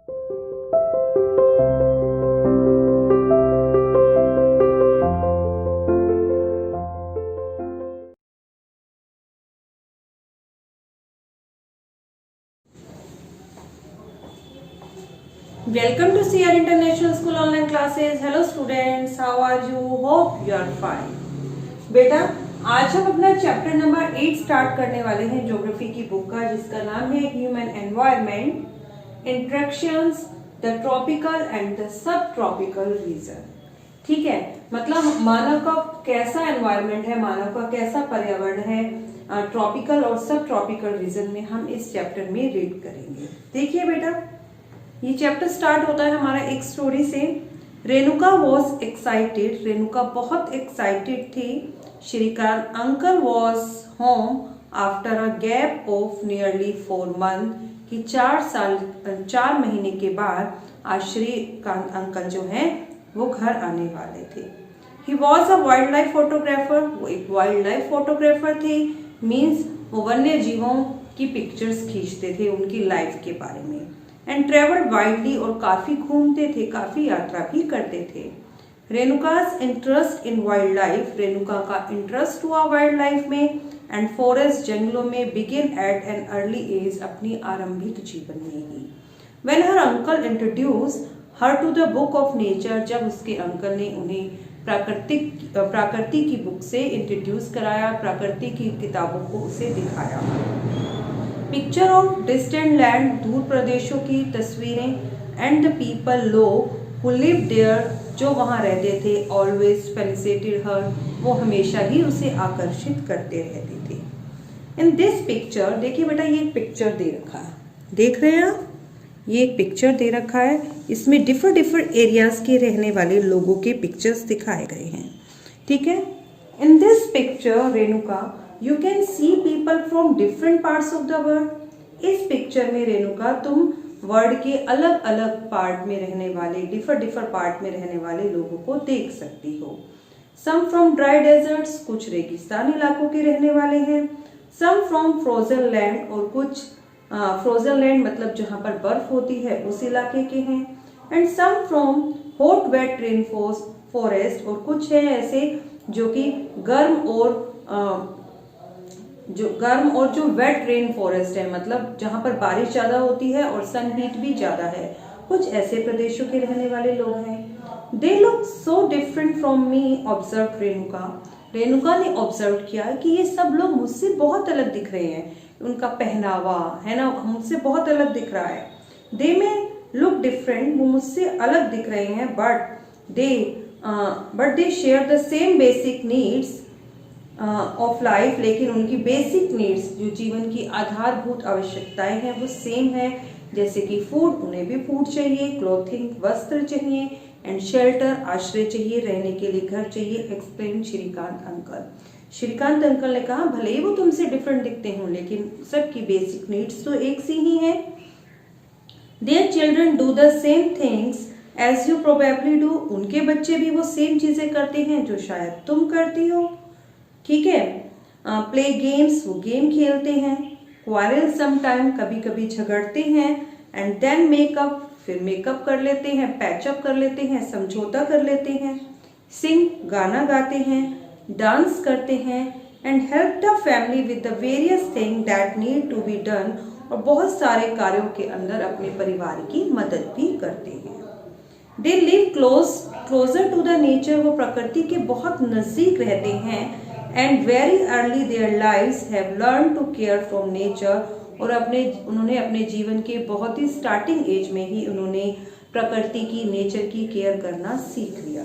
Welcome to CR International School online classes. Hello students, how are you? Hope you are fine. बेटा आज हम अपना chapter number 8 start करने वाले हैं ज्योग्राफी की बुक का, जिसका नाम है human environment, interactions, the tropical and the sub tropical region. ठीक है, मतलब मानव का कैसा एनवायरनमेंट है, मानव का कैसा पर्यावरण है, ट्रॉपिकल और सब ट्रॉपिकल रीजन में हम इस चैप्टर में रीड करेंगे। देखिए बेटा, ये चैप्टर स्टार्ट होता है हमारा एक स्टोरी से। रेणुका वॉज एक्साइटेड, रेणुका बहुत एक्साइटेड थी। Shrikant uncle was home after a gap of nearly 4 month, कि 4 महीने के बाद आज श्रीकांत अंकल जो हैं वो घर आने वाले थे। He was a wild life photographer, वो एक वाइल्ड लाइफ फोटोग्राफर थे। मीन्स वो वन्य जीवों की पिक्चर्स खींचते थे, उनकी लाइफ के बारे में। एंड ट्रेवल्ड वाइडली, और काफी घूमते थे, काफी यात्रा भी करते थे। Renuka's interest in wild life, Renuka का इंटरेस्ट हुआ वाइल्ड लाइफ में एंड फॉरेस्ट, जंगलों में, begin at an early age, अपनी आरंभिक जीवन में ही। When her uncle introduce her to the book of nature, जब उसके अंकल ने उन्हें प्रकृति की बुक से इंट्रोड्यूस कराया, प्रकृति की किताबों को उसे दिखाया। पिक्चर ऑफ डिस्टेंट लैंड, दूर प्रदेशों की तस्वीरें, एंड द पीपल लोग हु लिव देयर, जो वहाँ रहते थे, ऑलवेज फेलिसिटेड हर, वो हमेशा ही उसे आकर्षित करते रहते थे। इन दिस पिक्चर, देखिए बेटा ये एक पिक्चर दे रखा है, देख रहे हैं आप, ये एक पिक्चर दे रखा है। इसमें डिफरेंट एरियाज के रहने वाले लोगों के पिक्चर्स दिखाए गए हैं। ठीक है, in this picture Renuka you can see people from different parts of the world. इस पिक्चर में रेणुका तुम वर्ल्ड के अलग अलग पार्ट में रहने वाले, डिफरेंट पार्ट में रहने वाले लोगों को देख सकती हो। सम फ्रॉम ड्राई डेजर्ट्स, कुछ रेगिस्तान इलाकों के रहने वाले हैं। सम फ्रॉम फ्रोजन लैंड, और कुछ फ्रोजन लैंड मतलब जहां पर बर्फ होती है उस इलाके के हैं। And some from hot wet rain forest, और कुछ है ऐसे जो कि गर्म और जो वेट रेन फॉरेस्ट है, मतलब जहां पर बारिश ज्यादा होती है और सन हीट भी ज्यादा है, कुछ ऐसे प्रदेशों के रहने वाले लोग हैं। They look so different from me, observe Renuka, Renuka ने ऑब्जर्व किया कि ये सब लोग मुझसे बहुत अलग दिख रहे हैं, उनका पहनावा है ना मुझसे बहुत अलग दिख रहा है। दे में लुक डिफरेंट, वो मुझसे अलग दिख रहे हैं, but they share the same basic needs of life, लेकिन उनकी बेसिक नीड्स, जो जीवन की आधारभूत आवश्यकताएं हैं, वो सेम है। जैसे कि फूड, उन्हें भी फूड चाहिए, क्लोथिंग, वस्त्र चाहिए, एंड शेल्टर, आश्रय चाहिए, रहने के लिए घर चाहिए। Explain Shrikant uncle, Shrikant uncle ने कहा भले ही वो तुमसे डिफरेंट दिखते हों, लेकिन सबकी बेसिक नीड्स तो एक सी ही है। Their children do the same things as you probably do, उनके बच्चे भी वो सेम चीजें करते हैं जो शायद तुम करती हो। ठीक है, प्ले गेम्स, वो गेम खेलते हैं। क्वारल समटाइम, कभी कभी झगड़ते हैं। एंड देन मेकअप, फिर मेकअप कर लेते हैं, पैचअप कर लेते हैं, समझौता कर लेते हैं। सिंग, गाना गाते हैं, डांस करते हैं। And help the family with the various thing that need to be done, और बहुत सारे कार्यों के अंदर अपने परिवार की मदद भी करते हैं। They live closer to the nature, वो प्रकृति के बहुत नजदीक रहते हैं। And very early their lives have learn to care from nature, और उन्होंने अपने जीवन के बहुत ही स्टार्टिंग एज में ही उन्होंने प्रकृति की, नेचर की केयर करना सीख लिया।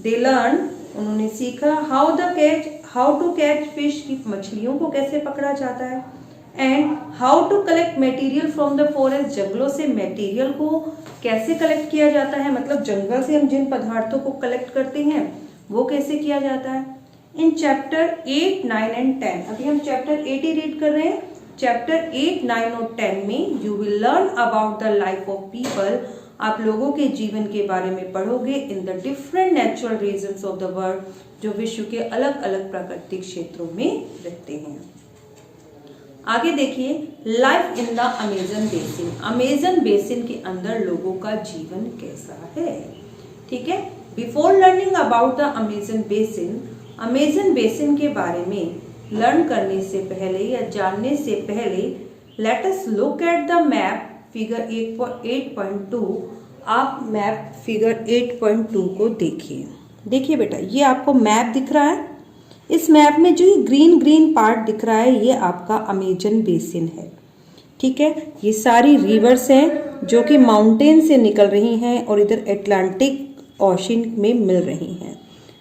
दे लर्न, उन्होंने सीखा हाउ टू कैच फिश, की मछलियों को कैसे पकड़ा जाता है। And how to collect material from the forest, जंगलों से मटेरियल को कैसे कलेक्ट किया जाता है, मतलब जंगल से हम जिन पदार्थों को कलेक्ट करते हैं वो कैसे किया जाता है। इन चैप्टर 8, 9 एंड 10, अभी हम चैप्टर 8 ही रीड कर रहे हैं। चैप्टर 8, 9 और 10 में you will learn about the life of people, आप लोगों के जीवन के बारे में पढ़ोगे in the different natural regions of the world, जो विश्व के अलग अलग प्राकृतिक क्षेत्रों में रहते हैं। आगे देखिए, life in the Amazon basin, Amazon basin के अंदर लोगों का जीवन कैसा है। ठीक है, before learning about the Amazon basin के बारे में लर्न करने से पहले या जानने से पहले let us look at the map figure 8.2। आप मैप फिगर 8.2 को देखिए। देखिए बेटा, ये आपको मैप दिख रहा है। इस मैप में जो ये ग्रीन ग्रीन पार्ट दिख रहा है ये आपका अमेजन बेसिन है। ठीक है, ये सारी रिवर्स हैं जो कि माउंटेन से निकल रही हैं और इधर अटलांटिक ओशन में मिल रही हैं।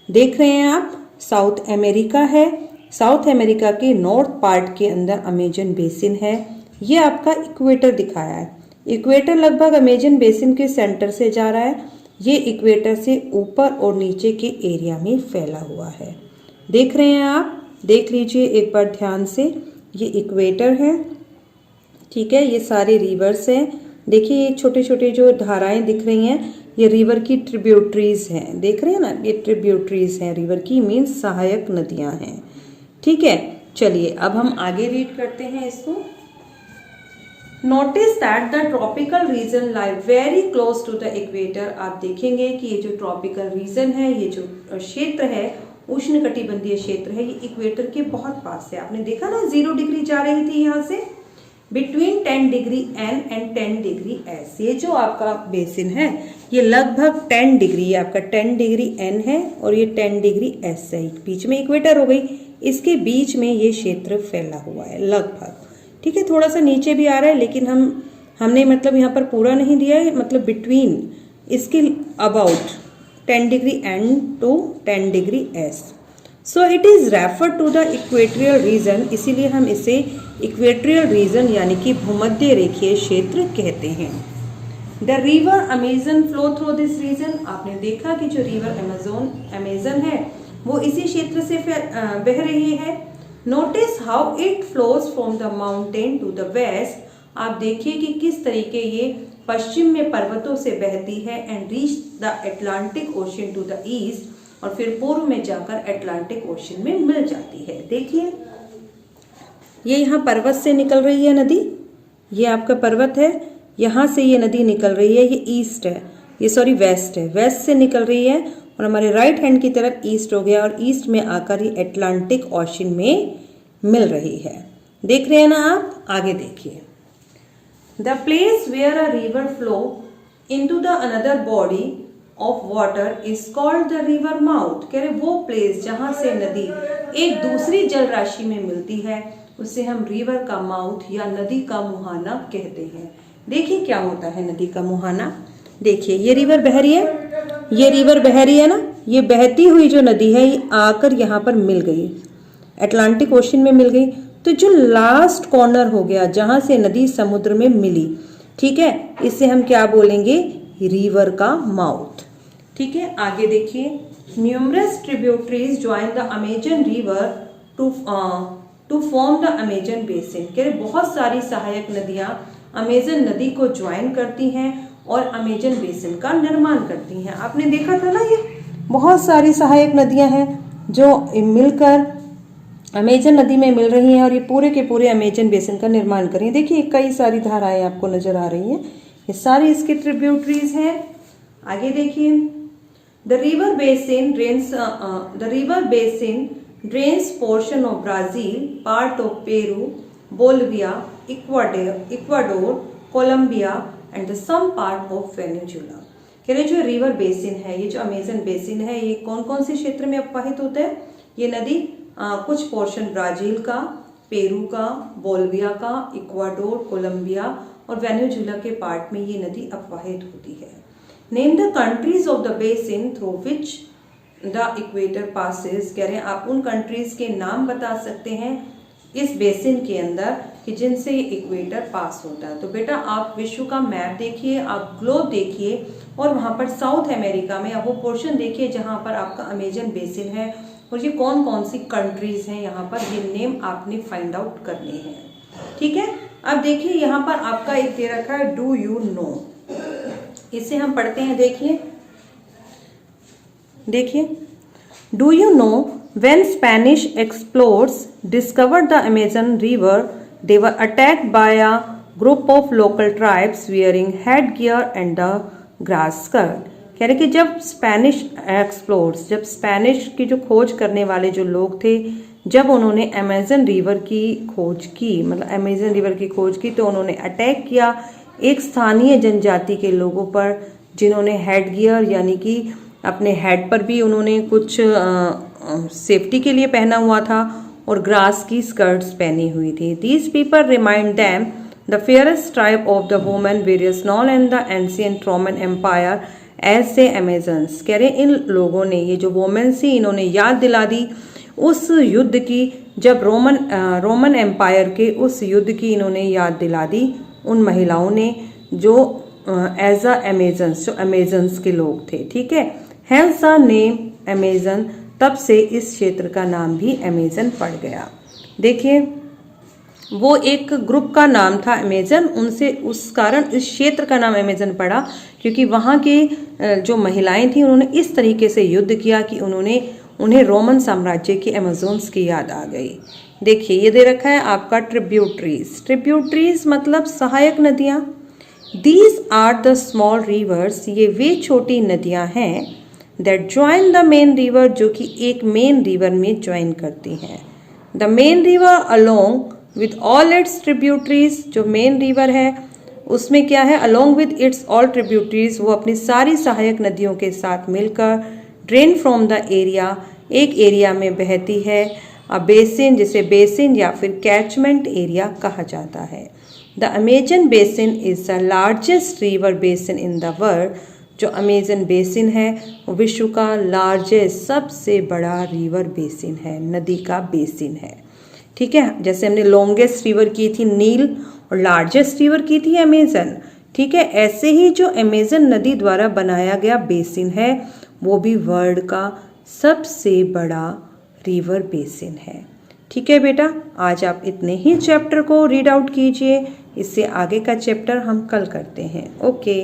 देख रहे हैं आप, साउथ अमेरिका है, साउथ अमेरिका के नॉर्थ पार्ट के अंदर अमेजन बेसिन है। ये आपका इक्वेटर दिखाया है, इक्वेटर लगभग अमेजन बेसिन के सेंटर से जा रहा है। ये इक्वेटर से ऊपर और नीचे के एरिया में फैला हुआ है। देख रहे हैं आप, देख लीजिए एक बार ध्यान से, ये इक्वेटर है। ठीक है, ये सारे रिवर्स हैं। देखिए ये छोटे छोटे जो धाराएं दिख रही हैं ये रिवर की ट्रिब्यूटरीज हैं। देख रहे हैं ना, ये ट्रिब्यूटरीज हैं रिवर की, मीन्स सहायक नदियां हैं। ठीक है, चलिए अब हम आगे रीड करते हैं इसको। Notice that the tropical region lie very close to the equator. आप देखेंगे कि ये जो ट्रॉपिकल रीजन है, ये जो क्षेत्र है, उष्णकटिबंधीय क्षेत्र है, ये इक्वेटर के बहुत पास है। आपने देखा ना 0 डिग्री जा रही थी यहाँ से, between 10 degree N and 10 degree S. ये जो आपका बेसिन है ये लगभग 10 डिग्री, आपका 10 डिग्री एन है और ये 10 डिग्री एस है। बीच में इक्वेटर हो गई, इसके बीच में ये क्षेत्र फैला हुआ है लगभग। ठीक है, थोड़ा सा नीचे भी आ रहा है लेकिन हमने मतलब यहाँ पर पूरा नहीं दिया है, मतलब बिटवीन इसके about 10 degree N to 10 degree S. So it is refer to the equatorial region, इसीलिए हम इसे इक्वेटोरियल रीजन यानी कि भूमध्य रेखीय क्षेत्र कहते हैं। The river Amazon flow through this region. आपने देखा कि जो रिवर अमेजन है वो इसी क्षेत्र से बह रही है। Notice how it flows from the mountain to the west. आप देखिए कि किस तरीके ये पश्चिम में पर्वतों से बहती है and reach the Atlantic Ocean to the east, और फिर पूर्व में जाकर अटलांटिक ओशन में मिल जाती है। देखिए ये यहाँ पर्वत से निकल रही है नदी, ये आपका पर्वत है, यहाँ से ये नदी निकल रही है, ये ईस्ट है, ये सॉरी वेस्ट है, वेस्ट से निकल रही है और हमारे राइट हैंड की तरफ ईस्ट हो गया और ईस्ट में आकर ये अटलांटिक ओशन में मिल रही है। देख रहे हैं ना आप, आगे देखिए। The place where a river flow into the another body of water is called the river mouth। कह रहे वो प्लेस जहां से नदी एक दूसरी जल राशि में मिलती है उसे हम रिवर का माउथ या नदी का मुहाना कहते हैं। देखिए क्या होता है नदी का मुहाना। देखिए ये रिवर बह रही है, ये रिवर बह रही है ना, ये बहती हुई जो नदी है ये आकर यहाँ पर मिल गई, अटलांटिक ओशन में मिल गई। तो जो लास्ट कॉर्नर हो गया जहां से नदी समुद्र में मिली, ठीक है, इसे हम क्या बोलेंगे, रिवर का माउथ। ठीक है, आगे देखिए। Numerous tributaries join the Amazon river to form the Amazon basin. कह रहे बहुत सारी सहायक नदियां अमेजन नदी को ज्वाइन करती हैं और अमेजन बेसिन का निर्माण करती हैं। आपने देखा था ना, ये बहुत सारी सहायक नदियां हैं जो मिलकर अमेजन नदी में मिल रही हैं और ये पूरे के पूरे अमेजन बेसिन का निर्माण कर रही हैं। देखिए कई सारी धाराएं आपको नजर आ रही हैं, ये सारी इसके ट्रिब्यूटरीज हैं। आगे देखिए। The river basin drains portion of Brazil, part of Peru, Bolivia, Ecuador, Colombia and the some part of Venezuela. कह रहे जो रिवर बेसिन है, ये जो अमेजन बेसिन है, ये कौन कौन से क्षेत्र में अपवाहित होता है। ये नदी कुछ पोर्शन ब्राजील का, पेरू का, बोलिविया का, इक्वाडोर, कोलंबिया और वेनेजुला के पार्ट में ये नदी अपवाहित होती है। Name the countries of the basin through which the equator passes. कह रहे हैं आप उन कंट्रीज के नाम बता सकते हैं इस बेसिन के अंदर कि जिनसे ये इक्वेटर पास होता है। तो बेटा आप विश्व का मैप देखिए, आप ग्लोब देखिए और वहां पर साउथ अमेरिका में आप वो पोर्शन देखिए जहां पर आपका अमेजन बेसिन है और ये कौन कौन सी कंट्रीज हैं यहाँ पर, ये नेम आपने फाइंड आउट करने हैं। ठीक है, अब देखिए यहाँ पर आपका एक दे रखा है डू यू नो, इसे हम पढ़ते हैं। देखिए do you know when Spanish explorers discovered the Amazon river they were attacked by a group of local tribes wearing head gear and the grass skirt. कह रहे कि जब स्पेनिश एक्सप्लोर्स, जब स्पेनिश की जो खोज करने वाले जो लोग थे, जब उन्होंने अमेजन रिवर की खोज की, मतलब अमेजन रिवर की खोज की, तो उन्होंने अटैक किया एक स्थानीय जनजाति के लोगों पर जिन्होंने हेड गियर यानी कि अपने हेड पर भी उन्होंने कुछ सेफ्टी के लिए पहना हुआ था और ग्रास की स्कर्ट्स पहनी हुई थी। These people remind them the fairest tribe of the women warriors known and the ancient Roman empire as से अमेजन्स। कह रहे इन लोगों ने, ये जो वुमेन थी, इन्होंने याद दिला दी उस युद्ध की, जब रोमन एम्पायर के उस युद्ध की इन्होंने याद दिला दी उन महिलाओं ने जो एज अ अमेजन्स, जो अमेजन्स के लोग थे। ठीक है, हेंस द नेम अमेजन, तब से इस क्षेत्र का नाम भी अमेजन पड़ गया। देखिए वो एक ग्रुप का नाम था अमेजन, उनसे उस कारण इस क्षेत्र का नाम अमेजन पड़ा क्योंकि वहाँ के जो महिलाएं थी उन्होंने इस तरीके से युद्ध किया कि उन्हें रोमन साम्राज्य की अमेजोन्स की याद आ गई। देखिए ये दे रखा है आपका ट्रिब्यूटरीज। ट्रिब्यूटरीज मतलब सहायक नदियाँ। These are the small rivers, ये वे छोटी नदियाँ हैं that join the main river, जो कि एक मेन रिवर में ज्वाइन करती हैं। The main river along with all its tributaries, जो मेन रिवर है उसमें क्या है, along with its all tributaries, वो अपनी सारी सहायक नदियों के साथ मिलकर ड्रेन फ्रॉम द एरिया, एक एरिया में बहती है। अ बेसिन, जिसे बेसिन या फिर कैचमेंट एरिया कहा जाता है। The Amazon basin is the largest river basin in the world, जो अमेजन बेसिन है वो विश्व का लार्जेस्ट, सबसे बड़ा रिवर बेसिन है, नदी का बेसिन है। ठीक है, जैसे हमने लॉन्गेस्ट रिवर की थी नील और लार्जेस्ट रिवर की थी अमेजन। ठीक है, ऐसे ही जो अमेजन नदी द्वारा बनाया गया बेसिन है वो भी वर्ल्ड का सबसे बड़ा रिवर बेसिन है। ठीक है बेटा, आज आप इतने ही चैप्टर को रीड आउट कीजिए, इससे आगे का चैप्टर हम कल करते हैं। ओके।